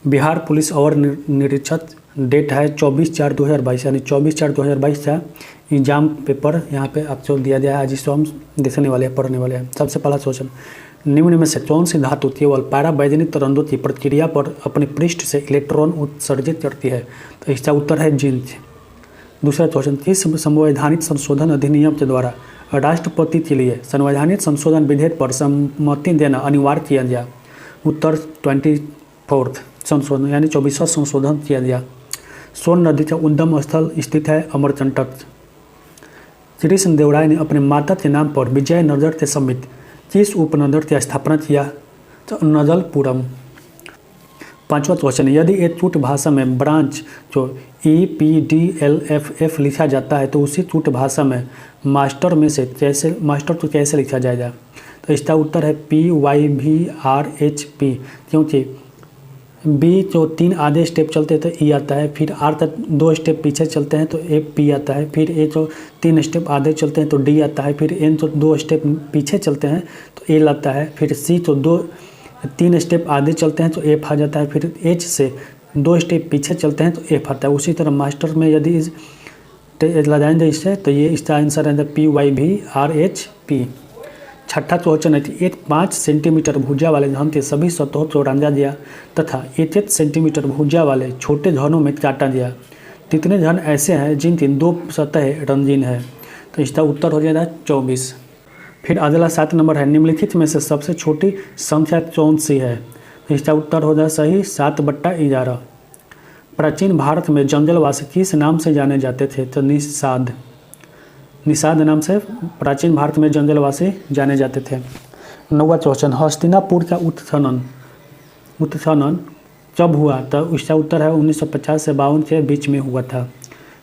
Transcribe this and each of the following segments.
Bihar police और निरीक्षक date है 24/4/2022, यानी 24/4/2022 था एग्जाम पेपर यहाँ पे आपको दिया गया है। आज इसको हम देखने वाले हैं, पढ़ने वाले हैं। सबसे पहला क्वेश्चन, निम्न में से कौन सी धातु केवल पैराबैंगनी तरंगों की प्रक्रिया पर अपने पृष्ठ से इलेक्ट्रॉन उत्सर्जित करती है? तो इसका उत्तर है जिंक। दूसरा क्वेश्चन, किस संवैधानिक संशोधन अधिनियम के द्वारा राष्ट्रपति के लिए संवैधानिक संशोधन विधेयक पर सहमति देना अनिवार्य किया गया? उत्तर 24 संशोधन, यानी 24वां संशोधन किया गया। सोन नदी का उद्गम स्थल स्थित है अमरकंटक। कृष्ण देव राय ने अपने माता के नाम पर विजयनगर के समीप किस उपनगर की स्थापना किया? तो नजलपुरम। पांचवा क्वेश्चन, यदि एक चूट भाषा में ब्रांच जो EPDLFF लिखा जाता है तो उसी चूट भाषा में मास्टर को कैसे लिखा जाएगा? तो इसका उत्तर है PYVRHP, क्योंकि बी जो 3 आधे स्टेप चलते हैं तो ई आता है, फिर आर तक 2 स्टेप पीछे चलते हैं तो AP आता है, फिर ए जो 3 स्टेप आधे चलते हैं तो D आता है, फिर N जो 2 स्टेप पीछे चलते हैं तो L आता है, फिर C तो 3 स्टेप आधे चलते हैं तो F आ जाता है, फिर H से 2 स्टेप पीछे चलते हैं तो F आता है। उसी तरह मास्टर में यदि लगाएंगे इससे तो ये इसका आंसर है PYVRHP। छठा क्वेश्चन है कि एक 5 सेंटीमीटर भुजा वाले घन के सभी सतहों को रंगा गया तथा 1 सेंटीमीटर भुजा वाले छोटे घनों में काटा गया। कितने घन ऐसे हैं जिनकी 2 सतहें रंगीन है? तो इसका उत्तर हो जाएगा 24। फिर अगला 7 नंबर है, निम्नलिखित में से सबसे छोटी संख्या कौन सी है? तो इसका उत्तर हो जाएगा सही 7/11। प्राचीन भारत में जंगलवासी किस नाम से जाने जाते थे? तो निषाद नाम से प्राचीन भारत में जंगलवासी जाने जाते थे। 9वां क्वेश्चन, हस्तिनापुर का उत्खनन कब हुआ? तो इसका उत्तर है 1950 से 52 के बीच में हुआ था।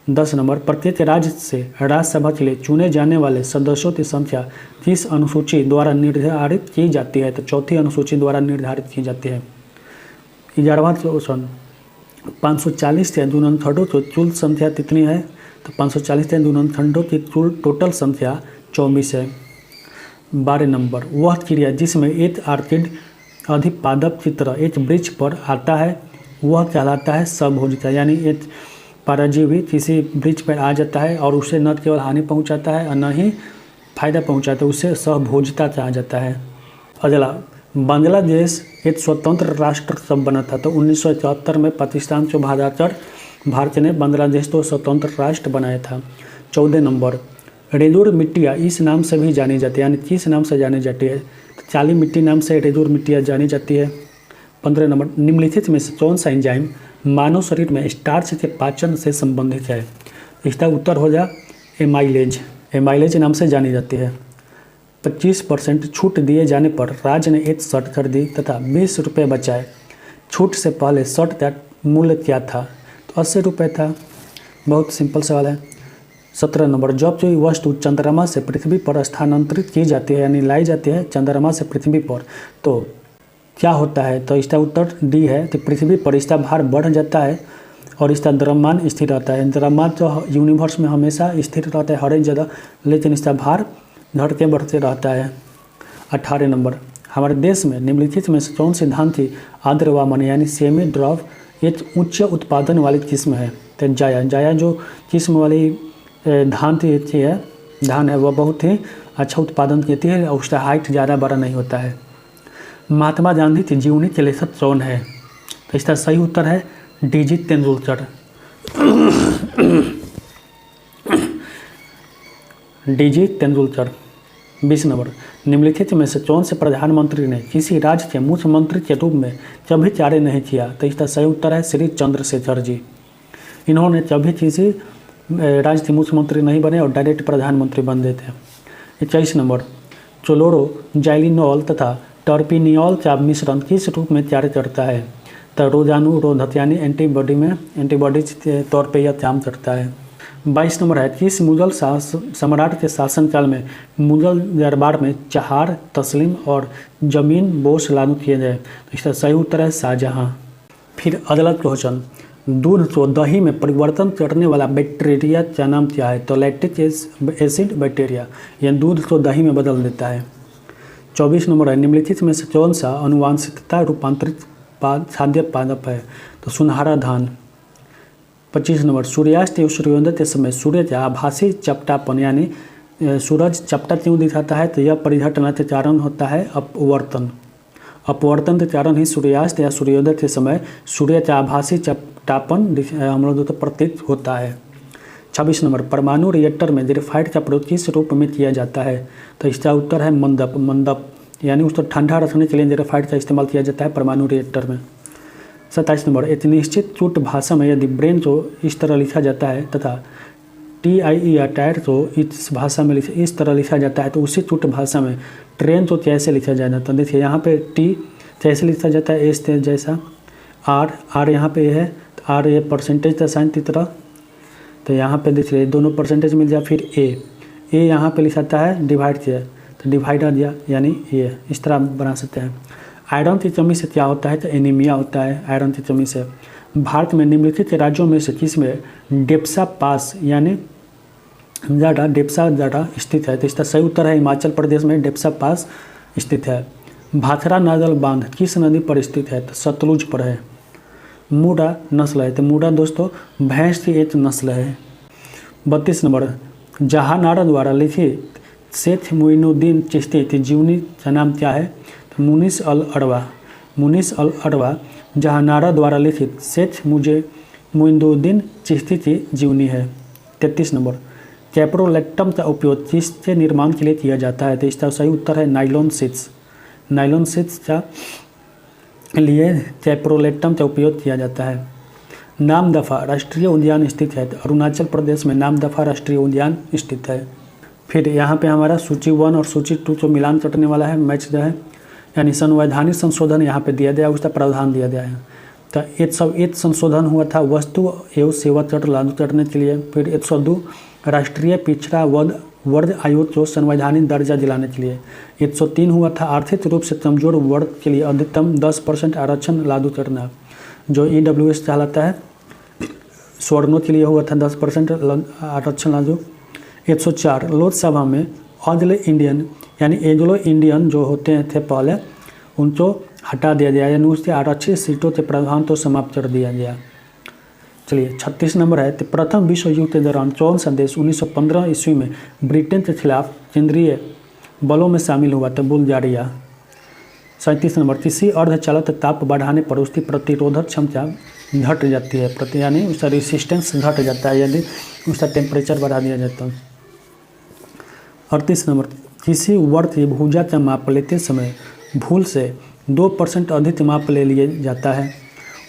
10 नंबर, प्रत्येक राज्य से राज्यसभा के लिए चुने जाने वाले सदस्यों की संख्या किस अनुसूची द्वारा निर्धारित की जाती है? तो चौथी अनुसूची द्वारा निर्धारित की जाती है। 11वां क्वेश्चन, 540 के गुणनखंडों की कुल संख्या कितनी है? तो 540 के गुणनखंडों की कुल टोटल संख्या 24 है। 12 नंबर, वह क्रिया जिसमें एक आर्किड अधिपादप की तरह एक वृक्ष पर आता है वह कहलाता है सहभोजिता, यानी एक परजीवी किसी वृक्ष पर आ जाता है और उसे न केवल हानि पहुंचाता है और न ही फायदा पहुंचाता है, उसे सहभोजिता कहा जाता है। अगला, बांग्लादेश एक स्वतंत्र राष्ट्र कब बना था? तो 1974 में पाकिस्तान को भागाकर भारत ने बांग्लादेश को स्वतंत्र राष्ट्र बनाया था। 14 नंबर, रेदूर मिट्टिया इस नाम से भी जानी जाती है, यानी किस नाम से जानी जाती है? तो काली मिट्टी नाम से रेदूर मिट्टिया जानी जाती है। 15 नंबर, निम्नलिखित में से कौन सा एंजाइम मानव शरीर में स्टार्च के पाचन से संबंधित है? इसका उत्तर हो जाए एमाइलेज नाम से जानी जाती है। 25% छूट दिए जाने पर राज्य ने एक शर्ट खरीदी तथा 20 रुपये बचाए। छूट से पहले शर्ट का मूल्य क्या था? तो 80 रुपये था। बहुत सिंपल सवाल है। 17 नंबर, जब कोई वस्तु चंद्रमा से पृथ्वी पर स्थानांतरित की जाती है, यानी लाई जाती है चंद्रमा से पृथ्वी पर, तो क्या होता है? तो इसका उत्तर D है। तो पृथ्वी पर इसका भार बढ़ जाता है और इसका द्रव्यमान स्थिर रहता है। द्रव्यमान तो यूनिवर्स में हमेशा स्थिर रहता है हर एक जगह, लेकिन इसका भार घटते बढ़ते रहता है। 18 नंबर, हमारे देश में निम्नलिखित में से कौन सी धान की आर्द्रवामन यानी सेमी ड्रॉप एक उच्च उत्पादन वाली किस्म है? तो जाया जो किस्म वाली धान है वह बहुत ही अच्छा उत्पादन देती है और उसका हाइट ज़्यादा बड़ा नहीं होता है। महात्मा गांधी की जीवनी के लेखक कौन है? तो इसका सही उत्तर है DG Tendulkar. DG Tendulkar. 20 number, निम्नलिखित में से कौन से प्रधानमंत्री ने किसी राज्य के मुख्यमंत्री के रूप में कभी कार्य नहीं किया? तो इसका सही उत्तर है श्री चंद्रशेखर जी। इन्होंने कभी किसी राज्य के मुख्यमंत्री नहीं बने और डायरेक्ट प्रधानमंत्री बन गए थे। 21 नंबर, चोलोरो जाइलिनॉल तथा टर्पिनियोल का मिश्रण किस रूप में कार्य करता है? तो रोगाणुरोधक यानी एंटीबॉडीज के तौर पर यह काम करता है। 22 नंबर है, किस मुगल सम्राट के शासनकाल में मुगल दरबार में चहार, तस्लीम और जमीन बोस लागू किए गए? तो इसका सही उत्तर है शाहजहां। फिर अगला क्वेश्चन, दूध को दही में परिवर्तन करने वाला बैक्टीरिया का नाम क्या है? तो लैक्टिक एसिड बैक्टीरिया, यह दूध को दही में बदल देता है। 24 नंबर है, निम्नलिखित में से कौन सा अनुवांशिकता रूपांतरित खाद्य पादप है तो सुनहरा धान। 25 नंबर सूर्यास्त एवं सूर्योदय के समय सूर्य का आभासी चपटापन यानी सूरज चपटा क्यों दिखाता है तो यह परिघटना के कारण होता है अपवर्तन। अपवर्तन के कारण ही सूर्यास्त या सूर्योदय के समय सूर्य का आभासी चपटापन हम लोग तो प्रतीत होता है। 26 नंबर परमाणु रिएक्टर में ग्रेफाइट का प्रयोग किस रूप में किया जाता है तो इसका उत्तर है मंदप। मंदप यानी उसको ठंडा रखने के लिए ग्रेफाइट का इस्तेमाल किया जाता है परमाणु रिएक्टर में। 27 नंबर एक निश्चित चुट भाषा में यदि ब्रेन को इस तरह लिखा जाता है तथा TIE या टायर को इस भाषा में इस तरह लिखा जाता है तो उसी चुट भाषा में ट्रेन को कैसे लिखा जाएगा तो देखिए यहाँ पे T कैसे लिखा जाता है एस जैसा, R यहाँ पे है तो R ये परसेंटेज का साइन की तरह तो यहाँ पे देखिए दोनों परसेंटेज मिल जाए। फिर ए यहाँ पे लिखाता है डिवाइड किया तो डिवाइडर दिया यानी ये इस तरह बना सकते हैं। आयरन की कमी से क्या होता है तो एनीमिया होता है आयरन की कमी से। भारत में निम्नलिखित राज्यों में से किसमें डेप्सा पास यानी ज़्यादा स्थित है तो इसका सही उत्तर है हिमाचल प्रदेश में डेप्सा पास स्थित है। भाखड़ा नागल बांध किस नदी पर स्थित है तो सतलुज पर है। मूडा नस्ल है तो मूडा दोस्तों भैंस की एक नस्ल है। 32 नंबर जहानारा द्वारा लिखित शेख मोइनुद्दीन चिश्ती की जीवनी का नाम क्या है तो मुनीस अल अरवा जहानारा द्वारा लिखित शेख मोइनुद्दीन चिश्ती की जीवनी है। 33 नंबर कैप्रोलेक्टम का उपयोग किसके निर्माण के लिए किया जाता है तो इसका सही उत्तर है नाइलॉन शीट्स का लिए कैप्रोलेक्टम का उपयोग किया जाता है। नामदफा राष्ट्रीय उद्यान स्थित है तो अरुणाचल प्रदेश में नामदफा राष्ट्रीय उद्यान स्थित है। फिर यहाँ पे हमारा सूची 1 और सूची 2 को मिलान करने वाला है मैच जो है यानी संवैधानिक संशोधन यहाँ पे दिया गया उसका प्रावधान दिया गया है। तो 101 संशोधन हुआ था वस्तु एवं सेवा कर लागू करने के लिए। फिर 102 राष्ट्रीय पिछड़ा वर्ग आयोग को संवैधानिक दर्जा दिलाने के लिए। 103 हुआ था आर्थिक रूप से कमजोर वर्ग के लिए अधिकतम 10% आरक्षण लागू करना जो EWS कहलाता है। स्वर्णों के लिए हुआ था 10% आरक्षण लागू। 104 लोकसभा में एंग्लो इंडियन जो होते थे पहले उनको हटा दिया गया यानी उसके आरक्षित सीटों के प्रावधान तो समाप्त कर दिया गया। चलिए 36 नंबर है तो प्रथम विश्व युद्ध के दौरान कौन सा देश 1915 ईस्वी में ब्रिटेन के खिलाफ केंद्रीय बलों में शामिल हुआ तो बुल्गारिया। 37 नंबर किसी अर्धचालक ताप बढ़ाने पर उसकी प्रतिरोधक क्षमता घट जाती है यानी उसका रेसिस्टेंस घट जाता है यदि उसका टेम्परेचर बढ़ा दिया जाता है। 38 नंबर किसी वर्ग की भुजा का माप लेते समय भूल से 2% अधिक माप ले लिया जाता है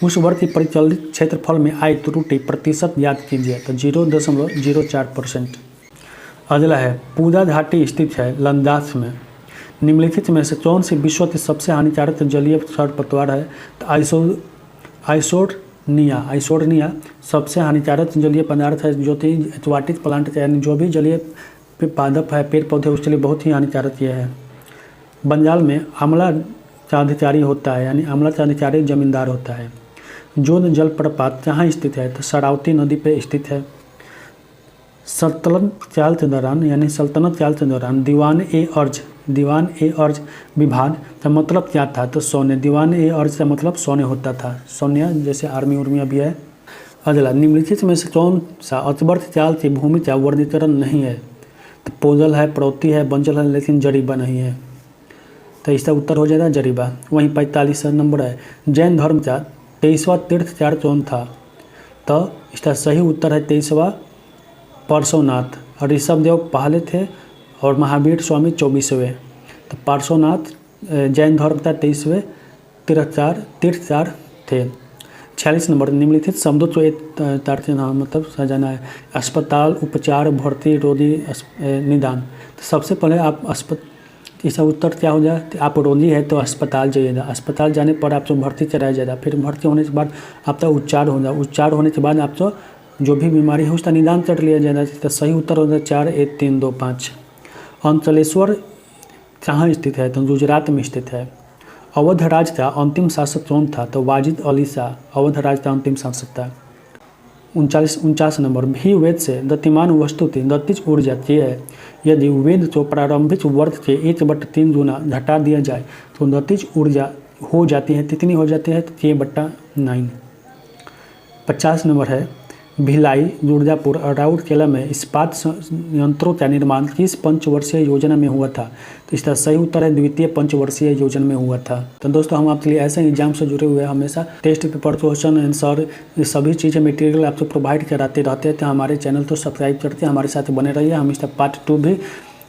उस वर्ग की परिचालित क्षेत्रफल में आई त्रुटि प्रतिशत ज्ञात कीजिए तो 0.04%। अगला है पूजा घाटी स्थित है लद्दाख में निम्नलिखित में से कौन सी विश्व की सबसे हानिकारक जलीय खरपतवार है तो आइसोर्निया सबसे हानिकारक जलीय पदार्थ है जो कि एक्वाटिक प्लांट यानी जो भी जलीय पादप है पेड़ पौधे उसके लिए बहुत ही हानिकारक यह है। बंगाल में आमला का अधिकारी होता है यानी आमला का अधिकारी जमींदार होता है। जोध जलप्रपात कहाँ स्थित है तो शरावती नदी पे स्थित है। सल्तनत काल के दौरान दीवान ए अर्ज विभाग का मतलब क्या था तो सौन्य। दीवान ए अर्ज का मतलब सौन्य होता था सौन्य जैसे आर्मी उर्मिया भी है। अगला निम्नलिखित में से कौन सा अचवर्थ काल की भूमि का वर्गीकरण नहीं है तो पोजल है प्रौती है बंजल है लेकिन जरीबा नहीं है तो इसका उत्तर हो जाएगा जरीबा। वहीं 45 नंबर है जैन धर्म का 23वां तीर्थचार कौन था तो इसका सही उत्तर है 23वां पार्श्वनाथ। और ऋषभदेव पहले थे और महावीर स्वामी 24वें तो पार्श्वनाथ जैन धर्म का 23वें तीर्थचार थे। 46 नंबर निम्नलिखित शब्दों को एक तार से मतलब सजाना है अस्पताल उपचार भर्ती रोगी निदान। तो सबसे पहले आप इसका उत्तर क्या हो जाए तो आप रोगी है तो अस्पताल जाइएगा अस्पताल जाने पर आपको भर्ती कराया जाएगा फिर भर्ती होने के बाद आपका उपचार होगा उपचार होने के बाद आपको जो भी बीमारी है उसका निदान कर लिया जाएगा। तो सही उत्तर होगा 4 1 3 2 5। अंचलेश्वर कहाँ स्थित है तो गुजरात में स्थित है। अवध राज का अंतिम शासक कौन था तो वाजिद अली शाह अवध राज का अंतिम शासक था। 49 नंबर भी वेद से गतिमान वस्तु की गतिज ऊर्जा की है यदि वेद को प्रारंभिक वर्ग के 1/3 गुना घटा दिया जाए तो गतिज ऊर्जा हो जाती है, कितनी हो जाती है? तो 6/9। 50 नंबर है, भिलाई, दुर्गापुर और राउरकेला में इस्पात संयंत्रों का निर्माण किस पंचवर्षीय योजना में हुआ था? तो इसका सही उत्तर है द्वितीय पंचवर्षीय योजना में हुआ था। तो दोस्तों हम आपके लिए ऐसे एग्जाम से जुड़े हुए हमेशा टेस्ट पेपर, क्वेश्चन आंसर, सभी चीज़ें मटेरियल आपको प्रोवाइड कराते रहते हैं। तो हमारे चैनल तो सब्सक्राइब करके हमारे साथ बने रहिए। हम इसका पार्ट 2 भी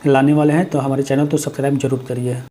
लाने वाले हैं, तो हमारे चैनल तो सब्सक्राइब जरूर करिए।